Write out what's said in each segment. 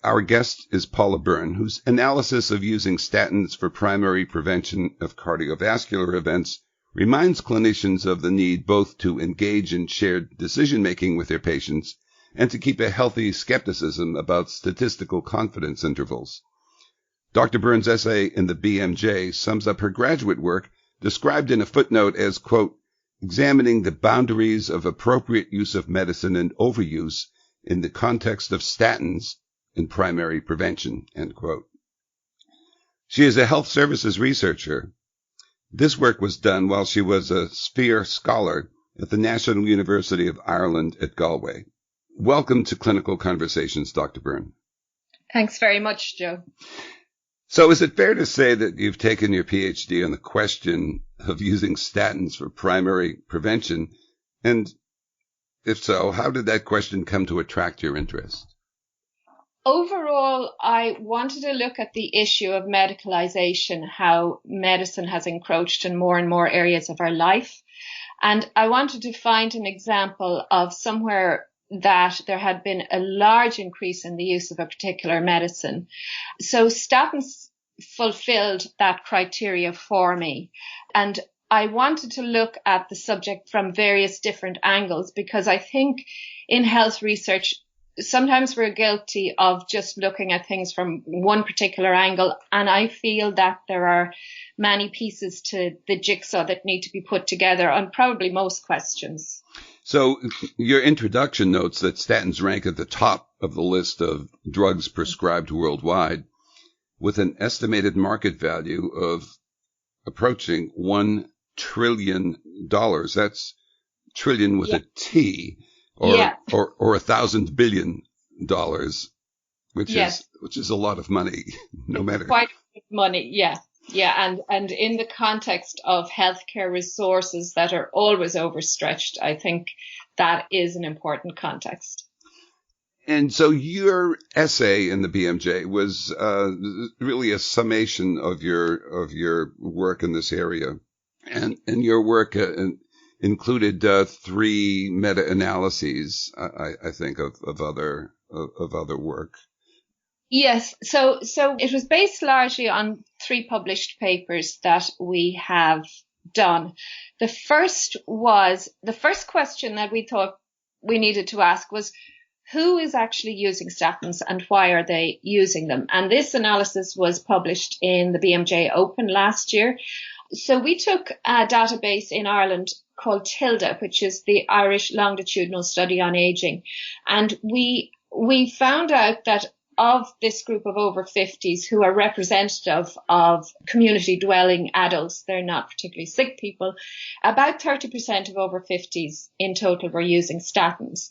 Our guest is Paula Byrne, whose analysis of using statins for primary prevention of cardiovascular events reminds clinicians of the need both to engage in shared decision-making with their patients and to keep a healthy skepticism about statistical confidence intervals. Dr. Byrne's essay in the BMJ sums up her graduate work, described in a footnote as, quote, examining the boundaries of appropriate use of medicine and overuse in the context of statins in primary prevention, end quote. She is a health services researcher. This work was done while she was a Sphere Scholar at the National University of Ireland at Galway. Welcome to Clinical Conversations, Dr. Byrne. Thanks very much, Joe. So is it fair to say that you've taken your PhD on the question of using statins for primary prevention? And if so, how did that question come to attract your interest? Overall, I wanted to look at the issue of medicalization, how medicine has encroached in more and more areas of our life. And I wanted to find an example of somewhere that there had been a large increase in the use of a particular medicine. So statins fulfilled that criteria for me. And I wanted to look at the subject from various different angles because I think in health research, sometimes we're guilty of just looking at things from one particular angle. And I feel that there are many pieces to the jigsaw that need to be put together on probably most questions. So your introduction notes that statins rank at the top of the list of drugs prescribed worldwide with an estimated market value of approaching $1 trillion. That's trillion with a T. Or $1,000 billion, which is a lot of money, no matter. Quite a bit of money, yeah. And in the context of healthcare resources that are always overstretched, I think that is an important context. And so your essay in the BMJ was really a summation of your work in this area, and your work included 3 meta-analyses, I think, of other work. Yes, so it was based largely on 3 published papers that we have done. The first question that we thought we needed to ask was, who is actually using statins and why are they using them? And this analysis was published in the BMJ Open last year. So we took a database in Ireland called TILDA, which is the Irish Longitudinal Study on Aging. And we found out that of this group of over 50s who are representative of community dwelling adults, they're not particularly sick people, about 30% of over 50s in total were using statins.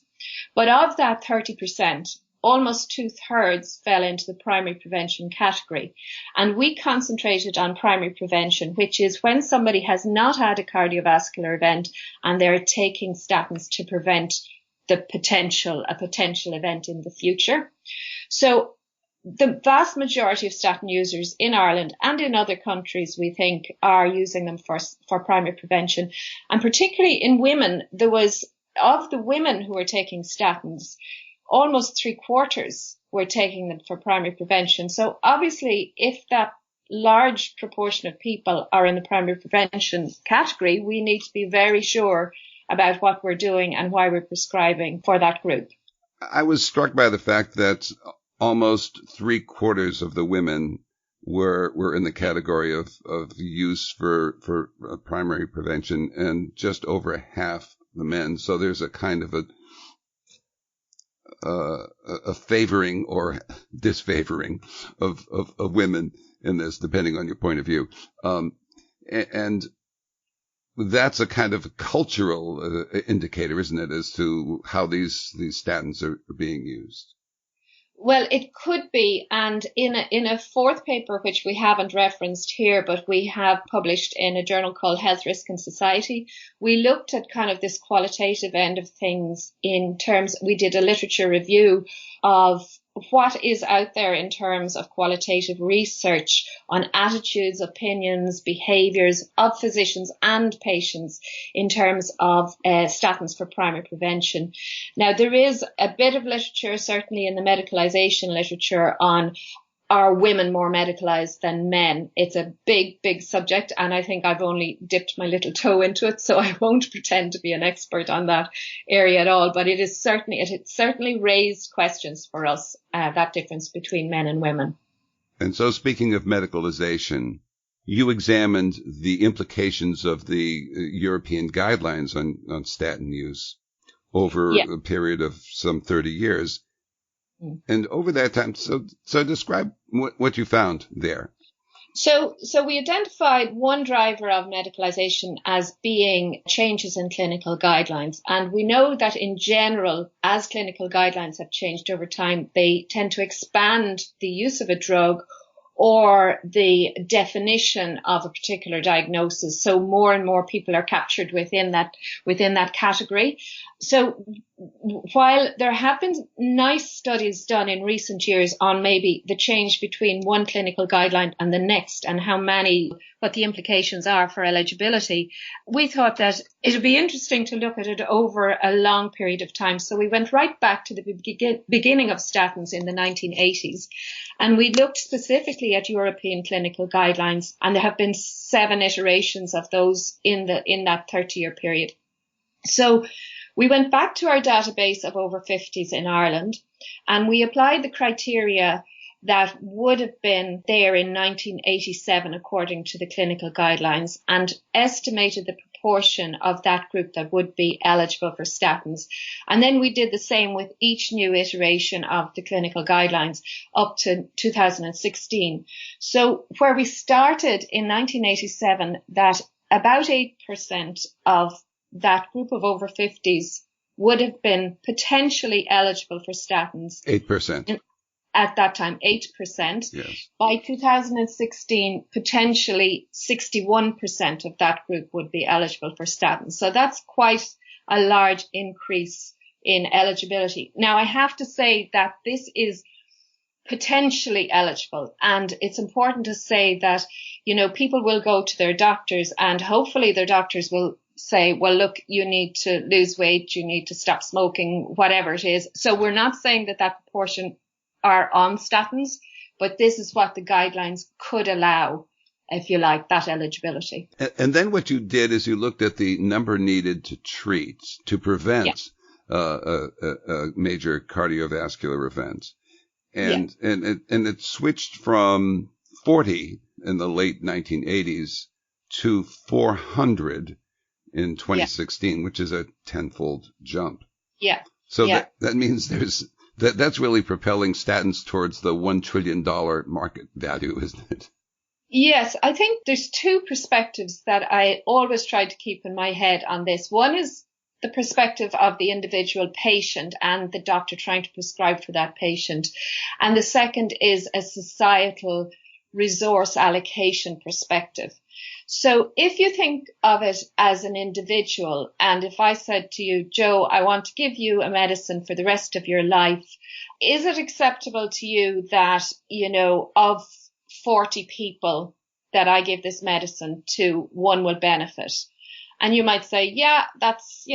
But of that 30%, almost 2/3 fell into the primary prevention category. And we concentrated on primary prevention, which is when somebody has not had a cardiovascular event and they're taking statins to prevent a potential event in the future. So the vast majority of statin users in Ireland and in other countries, we think, are using them for primary prevention. And particularly in women, of the women who are taking statins, almost 3/4 were taking them for primary prevention. So obviously, if that large proportion of people are in the primary prevention category, we need to be very sure about what we're doing and why we're prescribing for that group. I was struck by the fact that almost 3/4 of the women were in the category of use for primary prevention, and just over half the men. So there's a kind of a favoring or disfavoring of women in this, depending on your point of view. And that's a kind of cultural indicator, isn't it, as to how these statins are being used? Well, it could be. And in a 4th paper, which we haven't referenced here, but we have published in a journal called Health, Risk and Society, we looked at kind of this qualitative end of things in terms, we did a literature review of what is out there in terms of qualitative research on attitudes, opinions, behaviours of physicians and patients in terms of statins for primary prevention. Now, there is a bit of literature, certainly in the medicalisation literature, on are women more medicalised than men? It's a big, big subject, and I think I've only dipped my little toe into it, so I won't pretend to be an expert on that area at all. But it certainly raised questions for us, that difference between men and women. And so, speaking of medicalization, you examined the implications of the European guidelines on statin use over a period of some 30 years. And over that time, so describe what you found there. So we identified one driver of medicalization as being changes in clinical guidelines. And we know that in general, as clinical guidelines have changed over time, they tend to expand the use of a drug or the definition of a particular diagnosis. So more and more people are captured within that category. So while there have been nice studies done in recent years on maybe the change between one clinical guideline and the next and what the implications are for eligibility, we thought that it would be interesting to look at it over a long period of time. So we went right back to the beginning of statins in the 1980s, and we looked specifically at European clinical guidelines, and there have been 7 iterations of those in that 30-year period. So we went back to our database of over 50s in Ireland, and we applied the criteria that would have been there in 1987 according to the clinical guidelines, and estimated the proportion of that group that would be eligible for statins. And then we did the same with each new iteration of the clinical guidelines up to 2016. So where we started in 1987, that about 8% of that group of over 50s would have been potentially eligible for statins. 8%. At that time, 8%. Yes. By 2016, potentially 61% of that group would be eligible for statins. So that's quite a large increase in eligibility. Now, I have to say that this is potentially eligible. And it's important to say that, people will go to their doctors, and hopefully their doctors will say, well, look, you need to lose weight, you need to stop smoking, whatever it is. So we're not saying that proportion are on statins, but this is what the guidelines could allow, if you like, that eligibility. And then what you did is you looked at the number needed to treat, to prevent a major cardiovascular event. And it switched from 40 in the late 1980s to 400 in 2016, which is a tenfold jump. Yeah. So that means that's really propelling statins towards the $1 trillion market value, isn't it? Yes, I think there's 2 perspectives that I always try to keep in my head on this. One is the perspective of the individual patient and the doctor trying to prescribe for that patient. And the second is a societal resource allocation perspective. So if you think of it as an individual, and if I said to you, Joe, I want to give you a medicine for the rest of your life, is it acceptable to you that, of 40 people that I give this medicine to, one will benefit? And you might say, yeah, that's,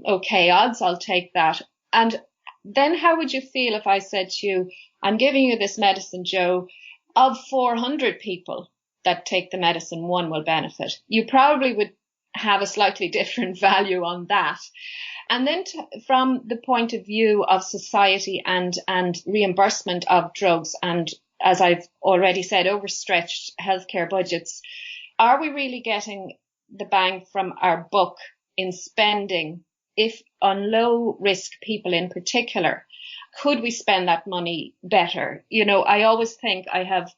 okay odds, I'll take that. And then how would you feel if I said to you, I'm giving you this medicine, Joe, of 400 people that take the medicine, one will benefit? You probably would have a slightly different value on that. And then from the point of view of society and reimbursement of drugs, and as I've already said, overstretched healthcare budgets, are we really getting the bang from our buck in spending, if on low risk people in particular? Could we spend that money better? I always think I have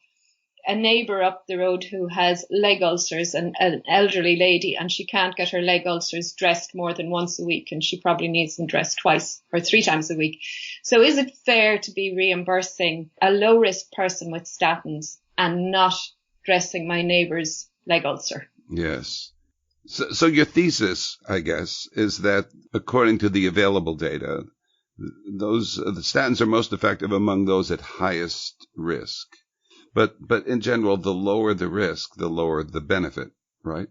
a neighbour up the road who has leg ulcers, and an elderly lady, and she can't get her leg ulcers dressed more than once a week, and she probably needs them dressed 2 or 3 times a week. So is it fair to be reimbursing a low risk person with statins and not dressing my neighbour's leg ulcer? Yes. So your thesis, I guess, is that according to the available data, the statins are most effective among those at highest risk. But in general, the lower the risk, the lower the benefit, right?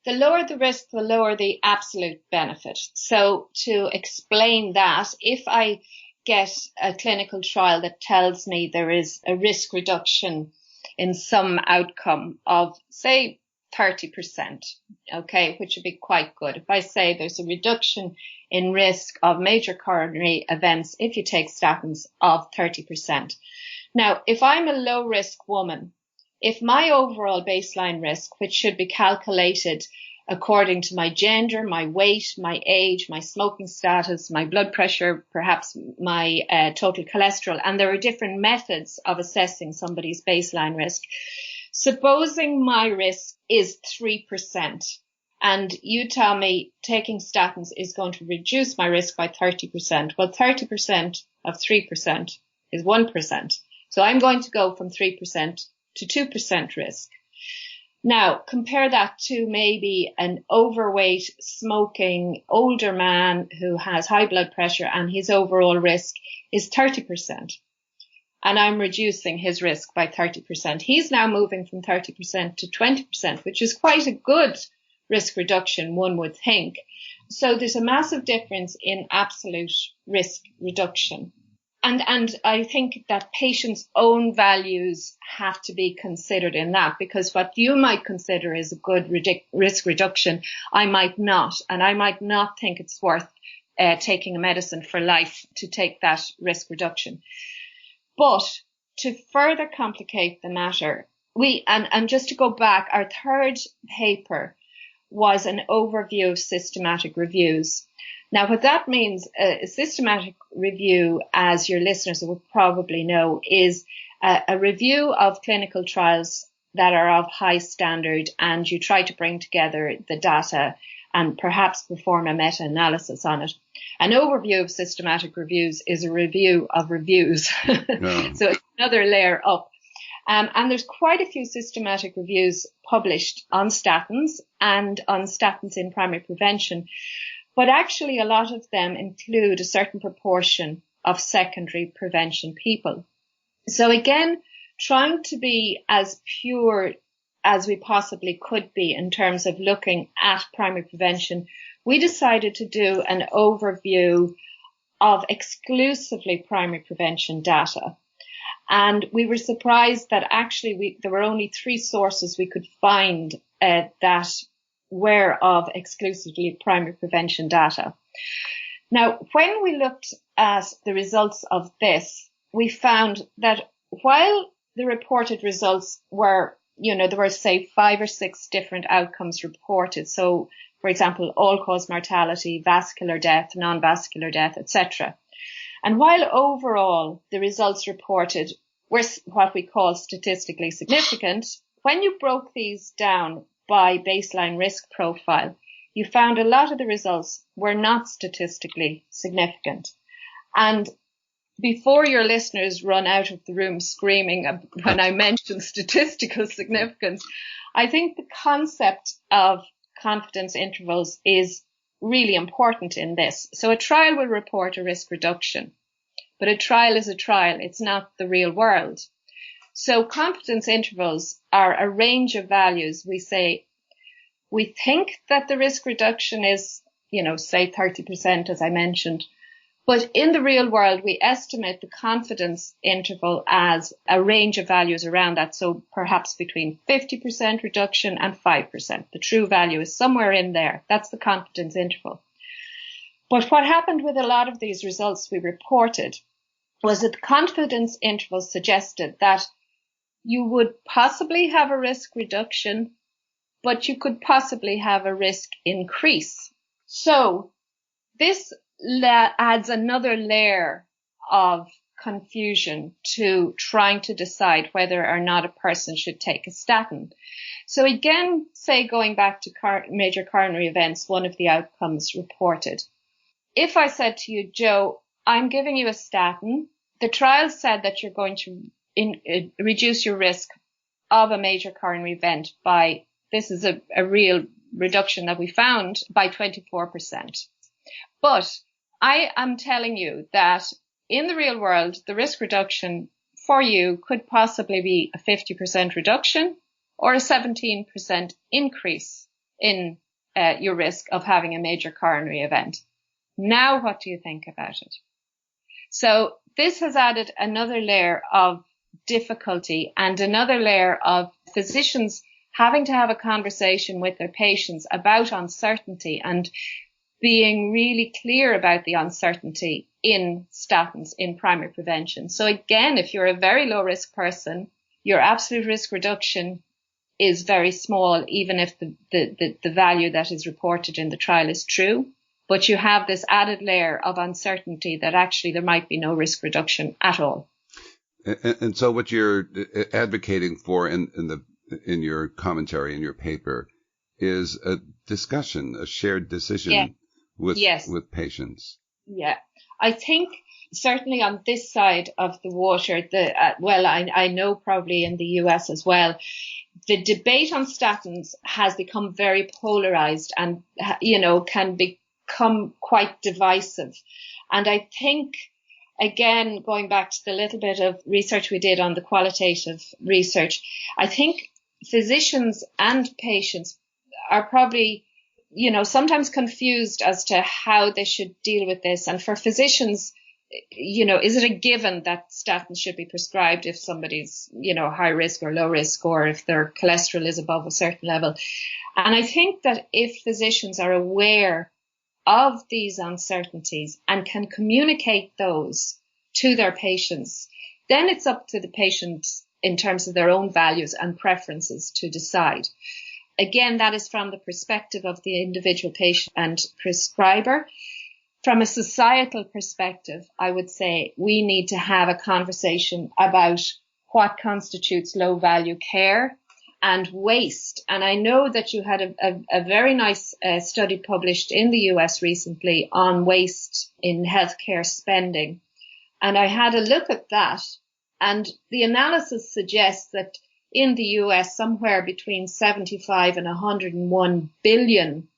The lower the risk, the lower the absolute benefit. So to explain that, if I get a clinical trial that tells me there is a risk reduction in some outcome of, say, 30%, okay, which would be quite good. If I say there's a reduction in risk of major coronary events if you take statins of 30%. Now, if I'm a low risk woman, if my overall baseline risk, which should be calculated according to my gender, my weight, my age, my smoking status, my blood pressure, perhaps my total cholesterol, and there are different methods of assessing somebody's baseline risk. Supposing my risk is 3%, and you tell me taking statins is going to reduce my risk by 30%. Well, 30% of 3% is 1%. So I'm going to go from 3% to 2% risk. Now, compare that to maybe an overweight, smoking, older man who has high blood pressure and his overall risk is 30%. And I'm reducing his risk by 30%. He's now moving from 30% to 20%, which is quite a good risk reduction, one would think. So there's a massive difference in absolute risk reduction. And I think that patients' own values have to be considered in that, because what you might consider is a good risk reduction, I might not. And I might not think it's worth taking a medicine for life to take that risk reduction. But to further complicate the matter, and just to go back, our third paper was an overview of systematic reviews. Now, what that means, a systematic review, as your listeners will probably know, is a review of clinical trials that are of high standard, and you try to bring together the data and perhaps perform a meta-analysis on it. An overview of systematic reviews is a review of reviews. No. So it's another layer up. And there's quite a few systematic reviews published on statins and on statins in primary prevention. But actually, a lot of them include a certain proportion of secondary prevention people. So again, trying to be as pure as we possibly could be in terms of looking at primary prevention, we decided to do an overview of exclusively primary prevention data. And we were surprised that actually there were only 3 sources we could find that were of exclusively primary prevention data. Now, when we looked at the results of this, we found that while the reported results were, there were, say, 5 or 6 different outcomes reported. So, for example, all-cause mortality, vascular death, non-vascular death, etc. And while overall the results reported were what we call statistically significant, when you broke these down by baseline risk profile, you found a lot of the results were not statistically significant. And before your listeners run out of the room screaming when I mention statistical significance, I think the concept of confidence intervals is really important in this. So a trial will report a risk reduction, but a trial is a trial. It's not the real world. So confidence intervals are a range of values. We say, we think that the risk reduction is, say 30%, as I mentioned. But in the real world, we estimate the confidence interval as a range of values around that. So perhaps between 50% reduction and 5%. The true value is somewhere in there. That's the confidence interval. But what happened with a lot of these results we reported was that the confidence interval suggested that you would possibly have a risk reduction, but you could possibly have a risk increase. So this adds another layer of confusion to trying to decide whether or not a person should take a statin. So again, say going back to major coronary events, one of the outcomes reported. If I said to you, Joe, I'm giving you a statin, the trial said that you're going to reduce your risk of a major coronary event by, this is a real reduction that we found, by 24%. But I am telling you that in the real world, the risk reduction for you could possibly be a 50% reduction or a 17% increase in your risk of having a major coronary event. Now, what do you think about it? So this has added another layer of difficulty and another layer of physicians having to have a conversation with their patients about uncertainty and being really clear about the uncertainty in statins, in primary prevention. So again, if you're a very low risk person, your absolute risk reduction is very small, even if the value that is reported in the trial is true. But you have this added layer of uncertainty that actually there might be no risk reduction at all. And so what you're advocating for in your commentary, in your paper, is a discussion, a shared decision with patients. Yeah. I think certainly on this side of the water, I know probably in the US as well, the debate on statins has become very polarized and, can become quite divisive. And I think, again, going back to the little bit of research we did on the qualitative research, I think physicians and patients are probably, sometimes confused as to how they should deal with this. And for physicians, is it a given that statins should be prescribed if somebody's, high risk or low risk, or if their cholesterol is above a certain level? And I think that if physicians are aware of these uncertainties and can communicate those to their patients, then it's up to the patients in terms of their own values and preferences to decide. Again, that is from the perspective of the individual patient and prescriber. From a societal perspective, I would say we need to have a conversation about what constitutes low value care and waste. And I know that you had a very nice study published in the US recently on waste in healthcare spending. And I had a look at that, and the analysis suggests that in the US, somewhere between 75 and 101 billion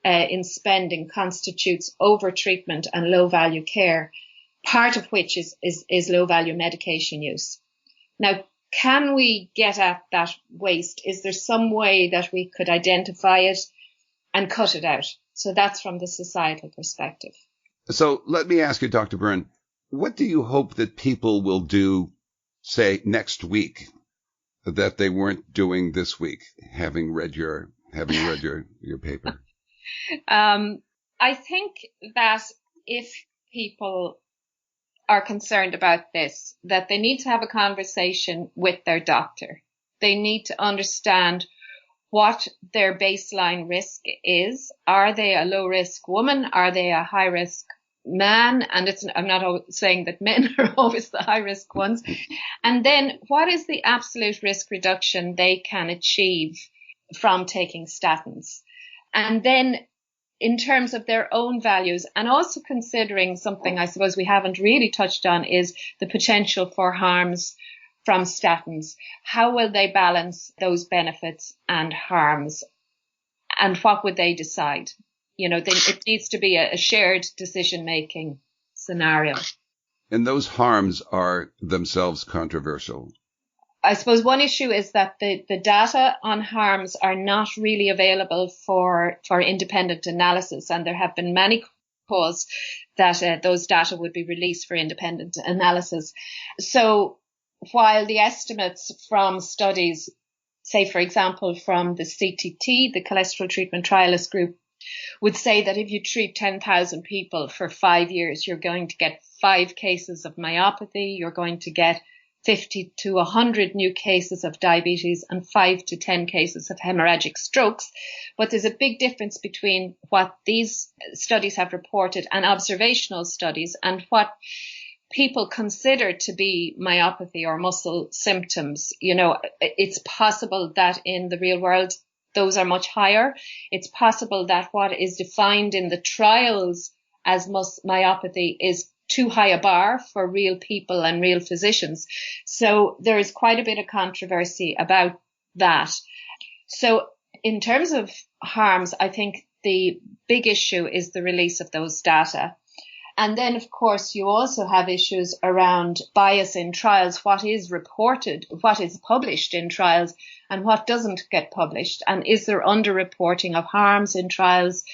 in spending constitutes overtreatment and low value care, part of which is low value medication use. Now, can we get at that waste? Is there some way that we could identify it and cut it out? So that's from the societal perspective. So let me ask you, Dr. Byrne, what do you hope that people will do, say, next week that they weren't doing this week, having read your paper? I think that if people are concerned about this, that they need to have a conversation with their doctor. They need to understand what their baseline risk is. Are they a low risk woman? Are they a high risk man? And I'm not saying that men are always the high risk ones. And then what is the absolute risk reduction they can achieve from taking statins? And then in terms of their own values, and also considering something I suppose we haven't really touched on, is the potential for harms from statins. How will they balance those benefits and harms? And what would they decide? It needs to be a shared decision-making scenario. And those harms are themselves controversial. I suppose one issue is that the data on harms are not really available for independent analysis, and there have been many calls that those data would be released for independent analysis. So while the estimates from studies, say for example from the CTT, the Cholesterol Treatment Trialist Group, would say that if you treat 10,000 people for 5 years, you're going to get 5 cases of myopathy, you're going to get 50 to 100 new cases of diabetes and 5 to 10 cases of hemorrhagic strokes. But there's a big difference between what these studies have reported and observational studies and what people consider to be myopathy or muscle symptoms. It's possible that in the real world, those are much higher. It's possible that what is defined in the trials as myopathy is too high a bar for real people and real physicians. So there is quite a bit of controversy about that. So in terms of harms, I think the big issue is the release of those data. And then, of course, you also have issues around bias in trials, what is reported, what is published in trials, and what doesn't get published. And is there underreporting of harms in trials?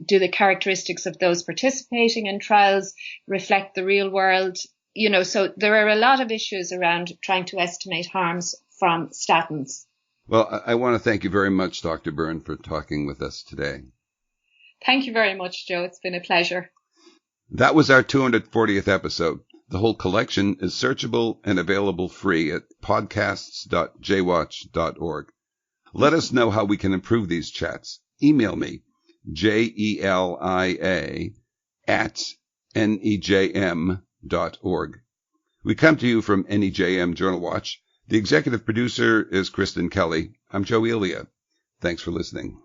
Do the characteristics of those participating in trials reflect the real world? So there are a lot of issues around trying to estimate harms from statins. Well, I want to thank you very much, Dr. Byrne, for talking with us today. Thank you very much, Joe. It's been a pleasure. That was our 240th episode. The whole collection is searchable and available free at podcasts.jwatch.org. Let us know how we can improve these chats. Email me, jelia@nejm.org. We come to you from NEJM Journal Watch. The executive producer is Kristen Kelly. I'm Joe Elia. Thanks for listening.